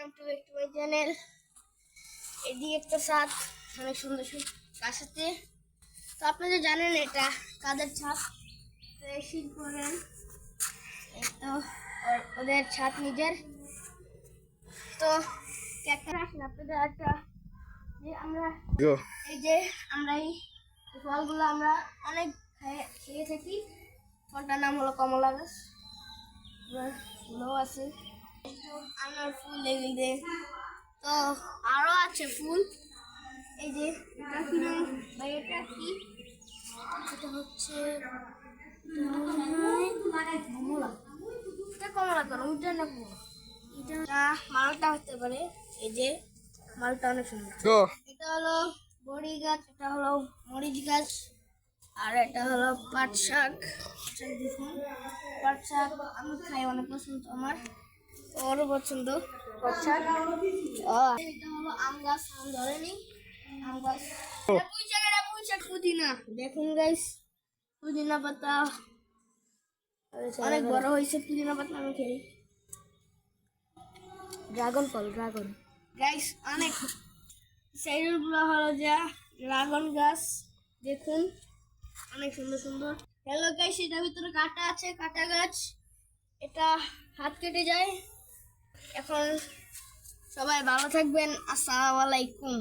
Welcome to back to my channel. এদিকে একটা ছাদ, অনেক সুন্দর সুন্দর গাছ আছে। তো আপনারা জানেন এটা কাদের ছাদ? শীত করেন এই তো ওদের ছাদ নিজের। তো একটা আসেন আপনাদের একটা যে আমরা এই যে আমরা এই ফলগুলো আমরা অনেক খেয়ে থাকি। ফলটার নাম হলো কমলা গাছ, ফুলও আছে, আনার ফুল এগুলো। তো আরো আছে ফুল, এই যে এটা কি নাম ভাই? এটা কি? এটা হচ্ছে কমলা। এটা কমলা করো, ওইটা না কমলা। এটা মালটা হতে পারে। এই যে মালটা অনেক সুন্দর। এটা হলো বড়ি গাছ, এটা হলো মরিচ গাছ, আর এটা হলো পাট শাক। দেখুন পাট শাক আমি খাই, অনেক পছন্দ আমার, ওরও পছন্দ পাট শাক। এটা হলো আম গাছ, আম ধরেনি আম গাছ। পুদিনা দেখুন গাইস, পুদিনা পাতা অনেক বড় হয়েছে। পুদিনা পাতা আমি খাই। ড্রাগন ফল, ড্রাগন গাইস অনেক সাইডগুলো হলো যা ড্রাগন গাছ। দেখুন অনেক সুন্দর সুন্দর। হ্যালো গাইস, এটার ভিতরে কাটা আছে, কাটা গাছ। এটা হাত কেটে যায়। এখন সবাই ভালো থাকবেন, আসসালামু আলাইকুম।